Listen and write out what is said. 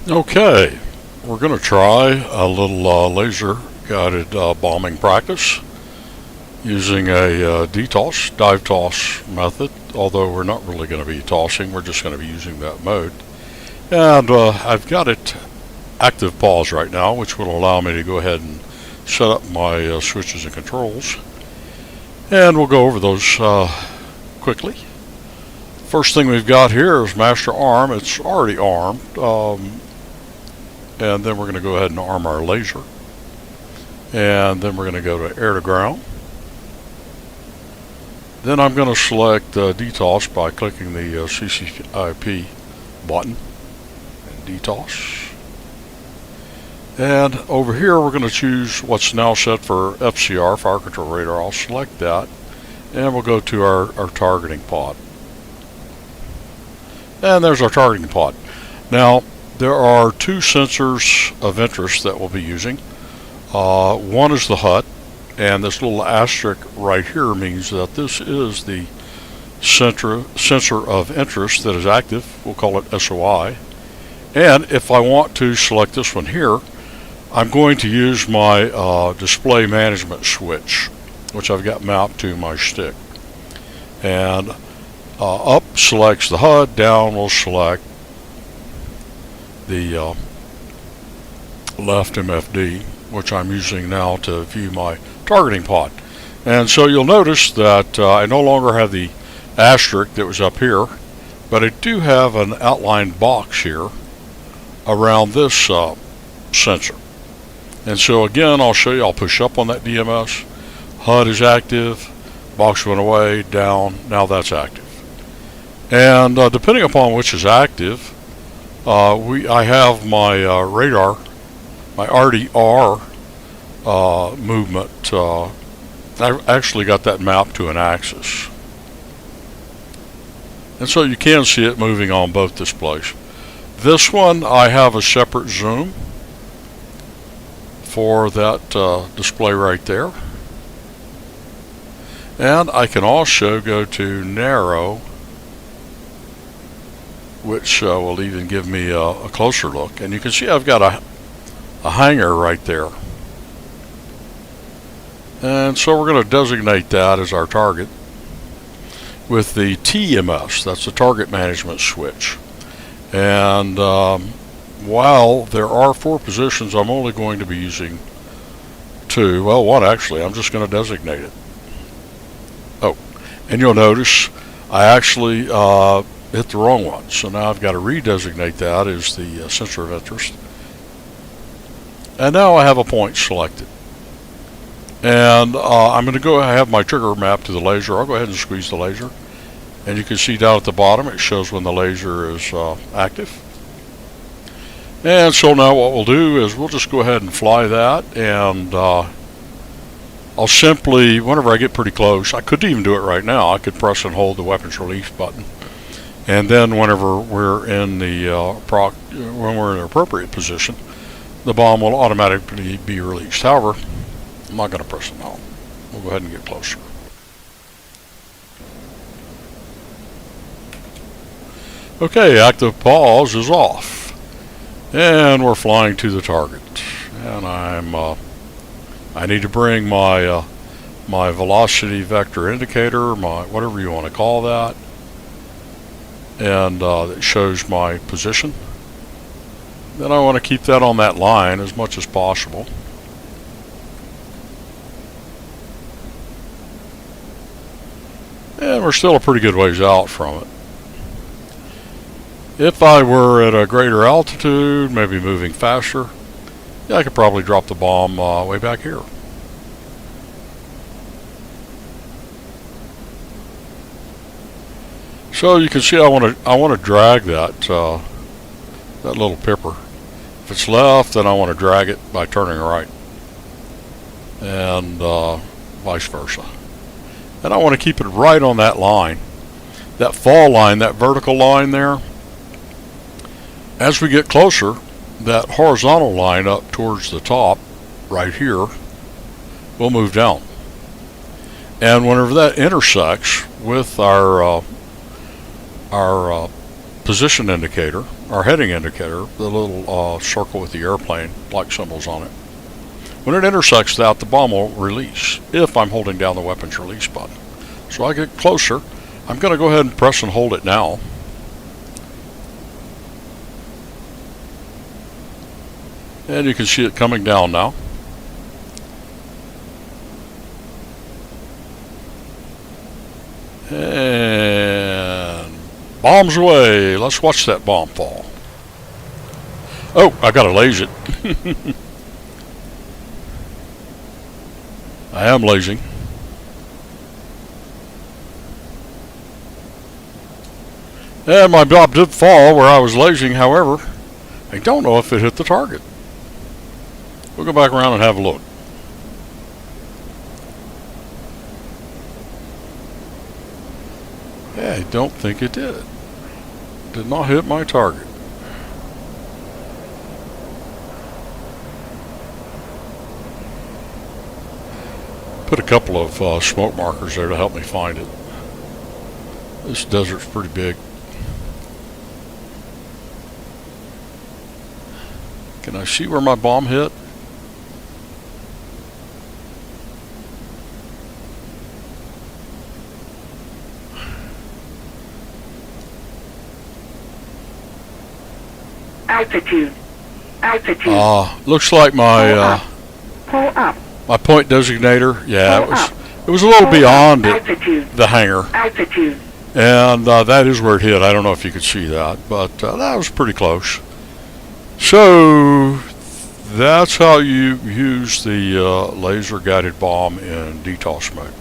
Okay, we're going to try a little laser guided bombing practice using a DTOS, dive toss method, although we're not really going to be tossing, we're just going to be using that mode. And I've got it active pause right now, which will allow me to go ahead and set up my switches and controls. And we'll go over those quickly. First thing we've got here is master arm. It's already armed. And then we're going to go ahead and arm our laser. And then we're going to go to air to ground. Then I'm going to select DTOS by clicking the CCIP button and DTOS. And over here we're going to choose what's now set for FCR, Fire Control Radar. I'll select that and we'll go to our targeting pod. And there's our targeting pod. Now there are two sensors of interest that we'll be using. One is the HUT, and this little asterisk right here means that this is the sensor of interest that is active. We'll call it SOI. And if I want to select this one here, I'm going to use my display management switch, which I've got mapped to my stick. And up selects the HUD, down will select the left MFD, which I'm using now to view my targeting pod. And so you'll notice that I no longer have the asterisk that was up here, but I do have an outlined box here around this sensor. And so again, I'll show you, I'll push up on that DMS, HUD is active, box went away, down, now that's active. And depending upon which is active, I have my radar, my RDR movement. I actually got that mapped to an axis. And so you can see it moving on both displays. This one, I have a separate zoom for that display right there. And I can also go to narrow, which will even give me a closer look. And you can see I've got a hanger right there. And so we're going to designate that as our target with the TMS, that's the target management switch. And while there are 4 positions, I'm only going to be using 2. Well, 1 actually, I'm just going to designate it. Oh, and you'll notice I actually hit the wrong one. So now I've got to redesignate that as the sensor of interest. And now I have a point selected. And I'm going to go have my trigger mapped to the laser. I'll go ahead and squeeze the laser. And you can see down at the bottom it shows when the laser is active. And so now what we'll do is we'll just go ahead and fly that, and I'll simply, whenever I get pretty close, I could even do it right now, I could press and hold the weapons release button. And then whenever we're in the when we're in an appropriate position, the bomb will automatically be released. However, I'm not going to press it now. We'll go ahead and get closer. Okay, active pause is off. And we're flying to the target. And I need to bring my my velocity vector indicator, my whatever you want to call that, and it shows my position. Then I want to keep that on that line as much as possible. And we're still a pretty good ways out from it. If I were at a greater altitude, maybe moving faster, yeah, I could probably drop the bomb way back here. So you can see I want to drag that that little pipper. If it's left, then I want to drag it by turning right, and vice versa. And I want to keep it right on that line, that fall line, that vertical line there. As we get closer, that horizontal line up towards the top, right here, will move down. And whenever that intersects with our position indicator, our heading indicator, the little circle with the airplane like symbols on it. When it intersects that, the bomb will release if I'm holding down the weapons release button. So I get closer. I'm going to go ahead and press and hold it now. And you can see it coming down now. And bombs away. Let's watch that bomb fall. Oh, I got to laser it. I am lasing. And my bomb did fall where I was lasing. However, I don't know if it hit the target. We'll go back around and have a look. Yeah, I don't think it did. Did not hit my target. Put a couple of smoke markers there to help me find it. This desert's pretty big. Can I see where my bomb hit? Altitude. Looks like my Pull up. my point designator. Yeah, Pull up. it was a little Pull beyond up. it, Altitude. the hangar, Altitude. and that is where it hit. I don't know if you could see that, but that was pretty close. So that's how you use the laser guided bomb in DTOS mode.